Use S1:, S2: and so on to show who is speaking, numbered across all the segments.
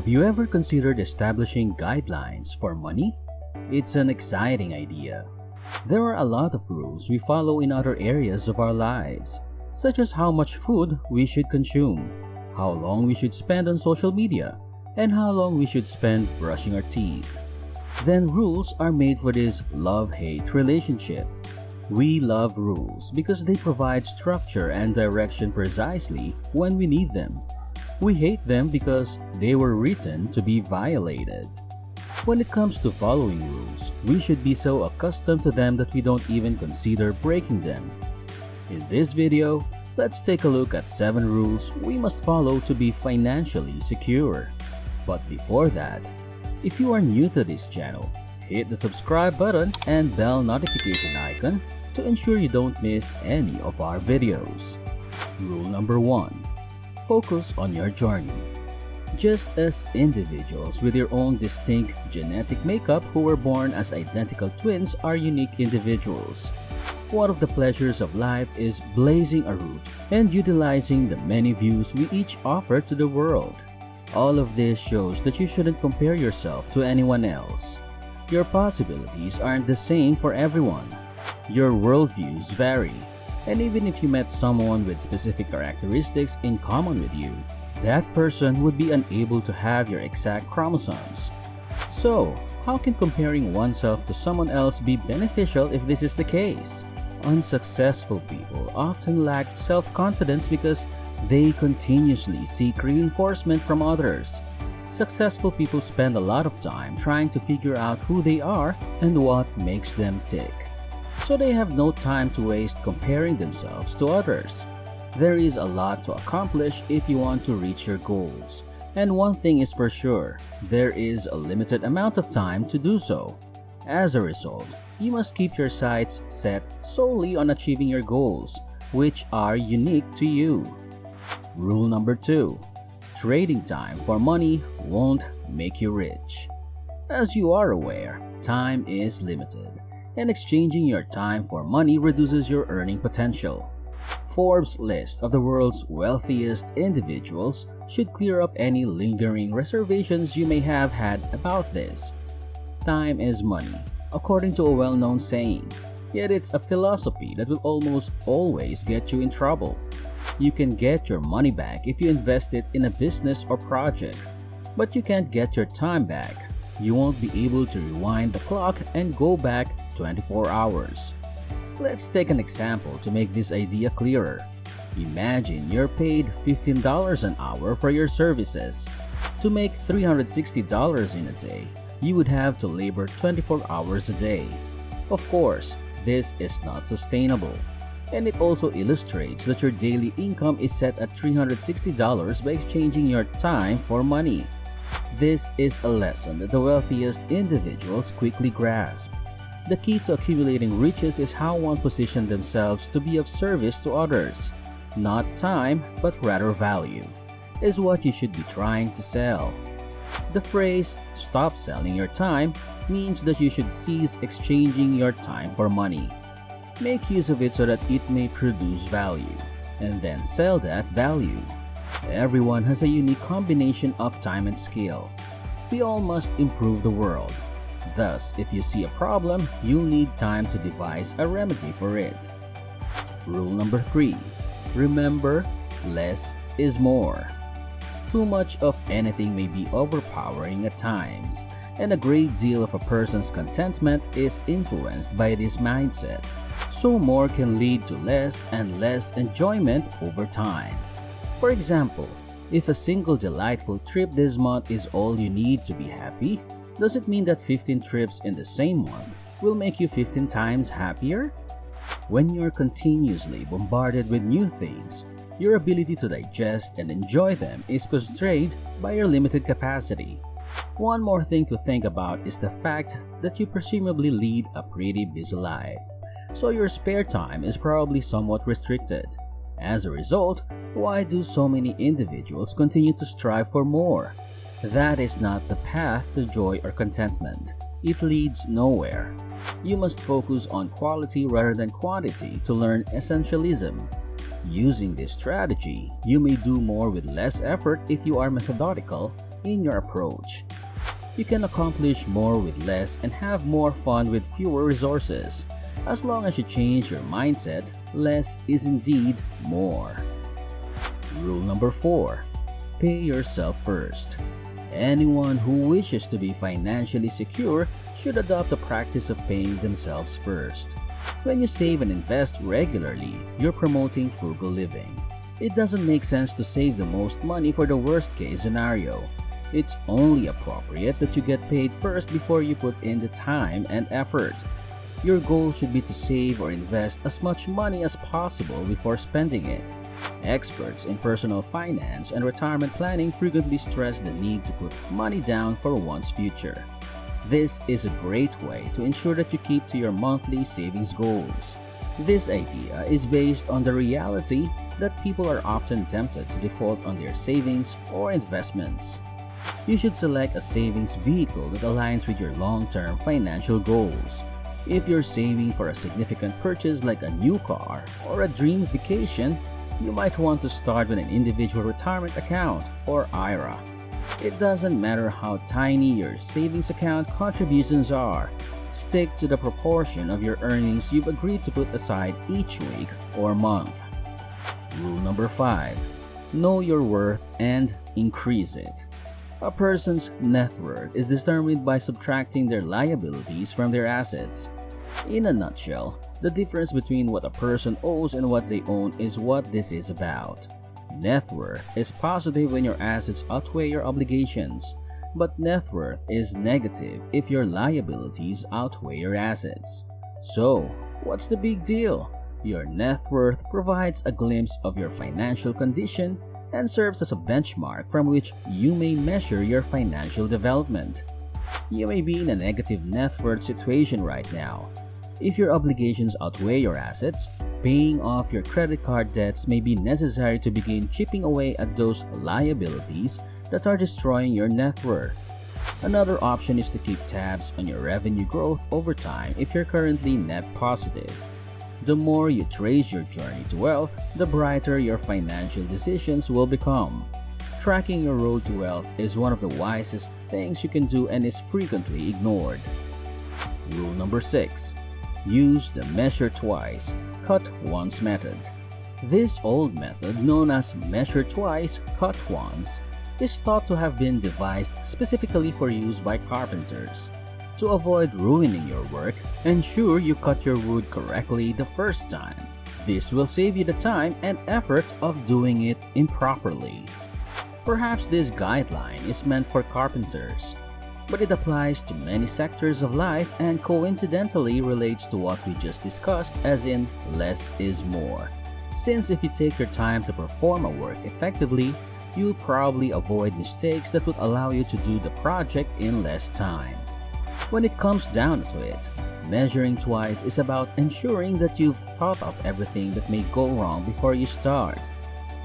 S1: Have you ever considered establishing guidelines for money? It's an exciting idea. There are a lot of rules we follow in other areas of our lives, such as how much food we should consume, how long we should spend on social media, and how long we should spend brushing our teeth. Then rules are made for this love-hate relationship. We love rules because they provide structure and direction precisely when we need them. We hate them because they were written to be violated. When it comes to following rules, we should be so accustomed to them that we don't even consider breaking them. In this video, let's take a look at 7 rules we must follow to be financially secure. But before that, if you are new to this channel, hit the subscribe button and bell notification icon to ensure you don't miss any of our videos. Rule number 1. Focus on your journey. Just as individuals with their own distinct genetic makeup who were born as identical twins are unique individuals, one of the pleasures of life is blazing a route and utilizing the many views we each offer to the world. All of this shows that you shouldn't compare yourself to anyone else. Your possibilities aren't the same for everyone. Your worldviews vary. And even if you met someone with specific characteristics in common with you, that person would be unable to have your exact chromosomes. So, how can comparing oneself to someone else be beneficial if this is the case? Unsuccessful people often lack self-confidence because they continuously seek reinforcement from others. Successful people spend a lot of time trying to figure out who they are and what makes them tick. So they have no time to waste comparing themselves to others. There is a lot to accomplish if you want to reach your goals. And one thing is for sure, there is a limited amount of time to do so. As a result, you must keep your sights set solely on achieving your goals, which are unique to you. Rule number 2. Trading time for money won't make you rich. As you are aware, time is limited, and exchanging your time for money reduces your earning potential. Forbes' list of the world's wealthiest individuals should clear up any lingering reservations you may have had about this. Time is money, according to a well-known saying, yet it's a philosophy that will almost always get you in trouble. You can get your money back if you invest it in a business or project, but you can't get your time back. You won't be able to rewind the clock and go back 24 hours. Let's take an example to make this idea clearer. Imagine you're paid $15 an hour for your services. To make $360 in a day, you would have to labor 24 hours a day. Of course, this is not sustainable. And it also illustrates that your daily income is set at $360 by exchanging your time for money. This is a lesson that the wealthiest individuals quickly grasp. The key to accumulating riches is how one positions themselves to be of service to others. Not time, but rather value, is what you should be trying to sell. The phrase, "stop selling your time," means that you should cease exchanging your time for money. Make use of it so that it may produce value, and then sell that value. Everyone has a unique combination of time and skill. We all must improve the world. Thus, if you see a problem, you'll need time to devise a remedy for it. Rule number 3. Remember, less is more. Too much of anything may be overpowering at times, and a great deal of a person's contentment is influenced by this mindset. So more can lead to less and less enjoyment over time. For example, if a single delightful trip this month is all you need to be happy, does it mean that 15 trips in the same month will make you 15 times happier? When you're continuously bombarded with new things, your ability to digest and enjoy them is constrained by your limited capacity. One more thing to think about is the fact that you presumably lead a pretty busy life, so your spare time is probably somewhat restricted. As a result, why do so many individuals continue to strive for more? That is not the path to joy or contentment. It leads nowhere. You must focus on quality rather than quantity to learn essentialism. Using this strategy, you may do more with less effort if you are methodical, in your approach. You can accomplish more with less and have more fun with fewer resources. As long as you change your mindset, less is indeed more. Rule number 4. Pay yourself first. Anyone who wishes to be financially secure should adopt the practice of paying themselves first. When you save and invest regularly, you're promoting frugal living. It doesn't make sense to save the most money for the worst-case scenario. It's only appropriate that you get paid first before you put in the time and effort. Your goal should be to save or invest as much money as possible before spending it. Experts in personal finance and retirement planning frequently stress the need to put money down for one's future. This is a great way to ensure that you keep to your monthly savings goals. This idea is based on the reality that people are often tempted to default on their savings or investments. You should select a savings vehicle that aligns with your long-term financial goals. If you're saving for a significant purchase like a new car or a dream vacation, you might want to start with an individual retirement account or IRA. It doesn't matter how tiny your savings account contributions are. Stick to the proportion of your earnings you've agreed to put aside each week or month. Rule number 5. Know your worth and increase it. A person's net worth is determined by subtracting their liabilities from their assets. In a nutshell, the difference between what a person owes and what they own is what this is about. Net worth is positive when your assets outweigh your obligations, but net worth is negative if your liabilities outweigh your assets. So, what's the big deal? Your net worth provides a glimpse of your financial condition and serves as a benchmark from which you may measure your financial development. You may be in a negative net worth situation right now. If your obligations outweigh your assets, paying off your credit card debts may be necessary to begin chipping away at those liabilities that are destroying your net worth. Another option is to keep tabs on your revenue growth over time if you're currently net positive. The more you trace your journey to wealth, the brighter your financial decisions will become. Tracking your road to wealth is one of the wisest things you can do and is frequently ignored. Rule number 6. Use the measure twice, cut once method. This old method, known as measure twice, cut once, is thought to have been devised specifically for use by carpenters. To avoid ruining your work, ensure you cut your wood correctly the first time. This will save you the time and effort of doing it improperly. Perhaps this guideline is meant for carpenters, but it applies to many sectors of life and coincidentally relates to what we just discussed, as in less is more. Since if you take your time to perform a work effectively, you'll probably avoid mistakes that would allow you to do the project in less time. When it comes down to it, measuring twice is about ensuring that you've thought of everything that may go wrong before you start.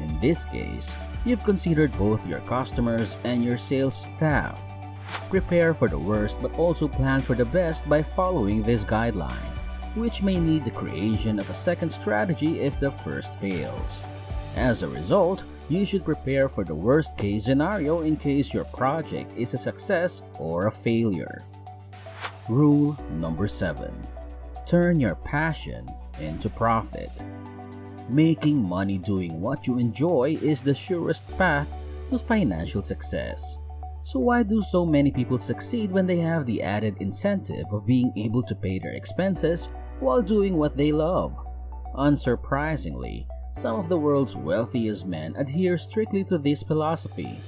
S1: In this case, you've considered both your customers and your sales staff. Prepare for the worst but also plan for the best by following this guideline, which may need the creation of a second strategy if the first fails. As a result, you should prepare for the worst case scenario in case your project is a success or a failure. Rule number 7. Turn your passion into profit. Making money doing what you enjoy is the surest path to financial success. So why do so many people succeed when they have the added incentive of being able to pay their expenses while doing what they love? Unsurprisingly, some of the world's wealthiest men adhere strictly to this philosophy.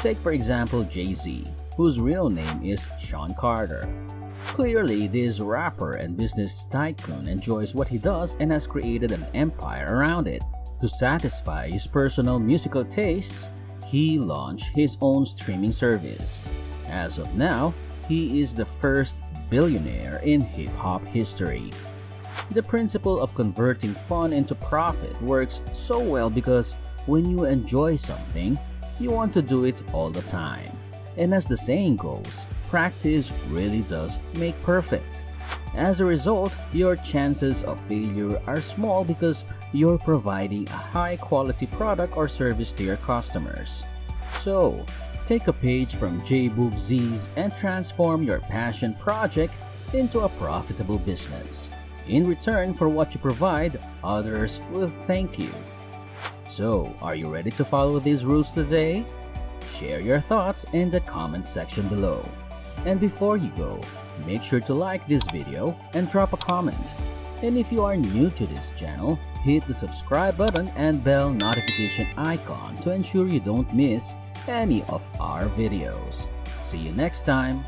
S1: Take for example Jay-Z, whose real name is Sean Carter. Clearly, this rapper and business tycoon enjoys what he does and has created an empire around it. To satisfy his personal musical tastes, he launched his own streaming service. As of now, he is the first billionaire in hip-hop history. The principle of converting fun into profit works so well because when you enjoy something, you want to do it all the time. And as the saying goes, practice really does make perfect. As a result, your chances of failure are small because you're providing a high-quality product or service to your customers. So, Take a page from JBoog Z's and transform your passion project into a profitable business. In return for what you provide, others will thank you. So, are you ready to follow these rules today? Share your thoughts in the comment section below. And before you go, make sure to like this video and drop a comment. And if you are new to this channel, hit the subscribe button and bell notification icon to ensure you don't miss any of our videos. See you next time.